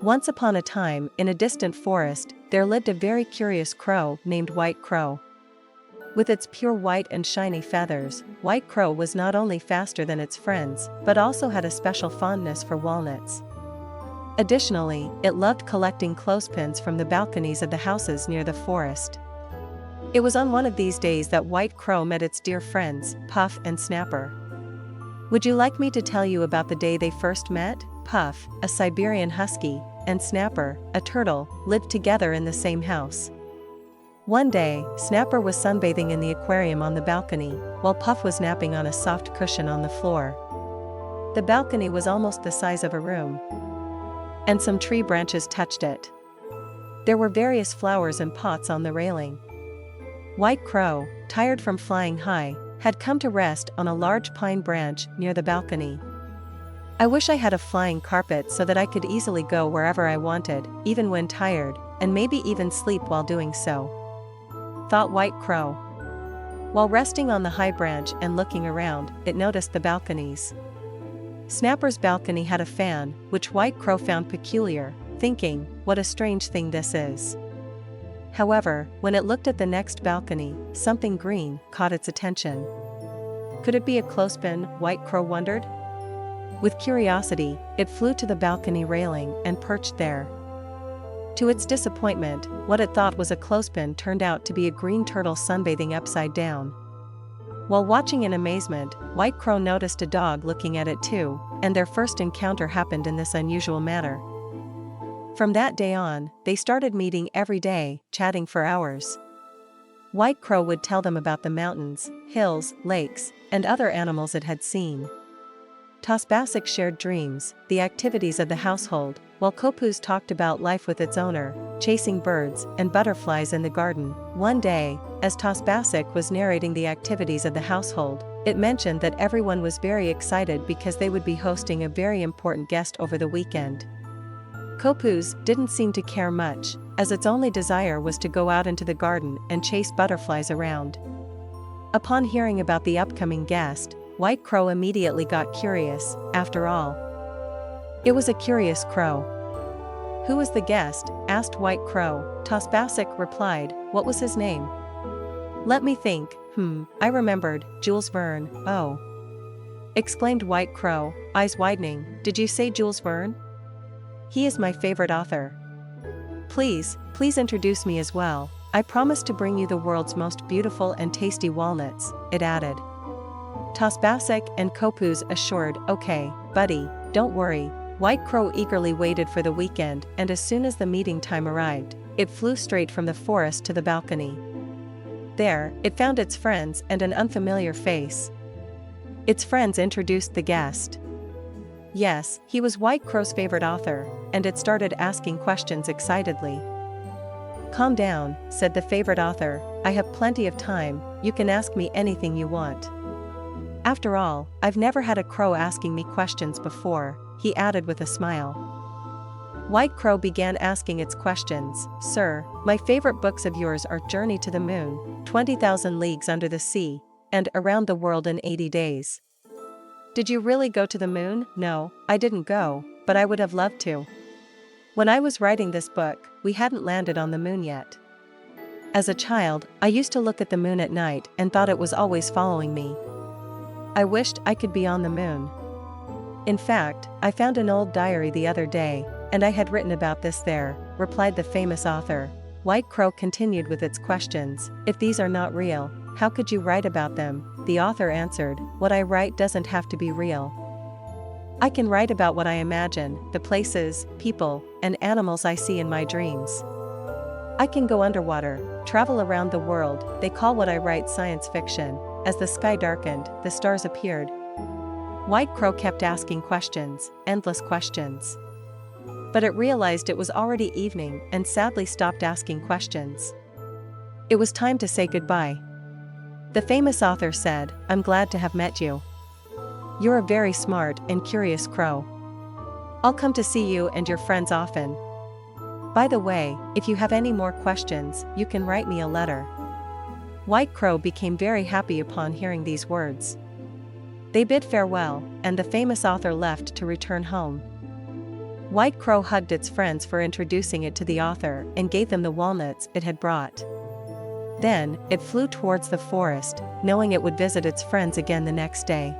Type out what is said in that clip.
Once upon a time, in a distant forest, there lived a very curious crow named White Crow. With its pure white and shiny feathers, White Crow was not only faster than its friends, but also had a special fondness for walnuts. Additionally, it loved collecting clothespins from the balconies of the houses near the forest. It was on one of these days that White Crow met its dear friends, Puff and Snapper. Would you like me to tell you about the day they first met? Puff, a Siberian husky, and Snapper, a turtle, lived together in the same house. One day, Snapper was sunbathing in the aquarium on the balcony, while Puff was napping on a soft cushion on the floor. The balcony was almost the size of a room, and some tree branches touched it. There were various flowers and pots on the railing. White Crow, tired from flying high, had come to rest on a large pine branch near the balcony. "I wish I had a flying carpet so that I could easily go wherever I wanted, even when tired, and maybe even sleep while doing so," thought White Crow. While resting on the high branch and looking around, it noticed the balconies. Snapper's balcony had a fan, which White Crow found peculiar, thinking, "What a strange thing this is." However, when it looked at the next balcony, something green caught its attention. Could it be a clothespin, White Crow wondered? With curiosity, it flew to the balcony railing and perched there. To its disappointment, what it thought was a clothespin turned out to be a green turtle sunbathing upside down. While watching in amazement, White Crow noticed a dog looking at it too, and their first encounter happened in this unusual manner. From that day on, they started meeting every day, chatting for hours. White Crow would tell them about the mountains, hills, lakes, and other animals it had seen. Tosbasic shared dreams, the activities of the household, while Kopuz talked about life with its owner, chasing birds and butterflies in the garden. One day, as Tosbasic was narrating the activities of the household, it mentioned that everyone was very excited because they would be hosting a very important guest over the weekend. Kopuz didn't seem to care much, as its only desire was to go out into the garden and chase butterflies around. Upon hearing about the upcoming guest, White Crow immediately got curious. After all, it was a curious crow. "Who was the guest?" asked White Crow. Tosbasic replied, "What was his name?" "Let me think. I remembered, Jules Verne." "Oh!" exclaimed White Crow, eyes widening. "Did you say Jules Verne? He is my favorite author. Please introduce me as well. I promise to bring you the world's most beautiful and tasty walnuts," it added. Tosbasic and Kopuz assured, "Okay, buddy, don't worry." White Crow eagerly waited for the weekend, and as soon as the meeting time arrived, it flew straight from the forest to the balcony. There, it found its friends and an unfamiliar face. Its friends introduced the guest. Yes, he was White Crow's favorite author, and it started asking questions excitedly. "Calm down," said the favorite author, "I have plenty of time, you can ask me anything you want. After all, I've never had a crow asking me questions before," he added with a smile. White Crow began asking its questions. "Sir, my favorite books of yours are Journey to the Moon, 20,000 Leagues Under the Sea, and Around the World in 80 Days. Did you really go to the moon?" "No, I didn't go, but I would have loved to. When I was writing this book, we hadn't landed on the moon yet. As a child, I used to look at the moon at night and thought it was always following me. I wished I could be on the moon. In fact, I found an old diary the other day, and I had written about this there," replied the famous author. White Crow continued with its questions. "If these are not real, how could you write about them?" The author answered, "What I write doesn't have to be real. I can write about what I imagine, the places, people, and animals I see in my dreams. I can go underwater, travel around the world. They call what I write science fiction." As the sky darkened, the stars appeared. White Crow kept asking questions, endless questions. But it realized it was already evening and sadly stopped asking questions. It was time to say goodbye. The famous author said, "I'm glad to have met you. You're a very smart and curious crow. I'll come to see you and your friends often. By the way, if you have any more questions, you can write me a letter." White Crow became very happy upon hearing these words. They bid farewell, and the famous author left to return home. White Crow hugged its friends for introducing it to the author and gave them the walnuts it had brought. Then, it flew towards the forest, knowing it would visit its friends again the next day.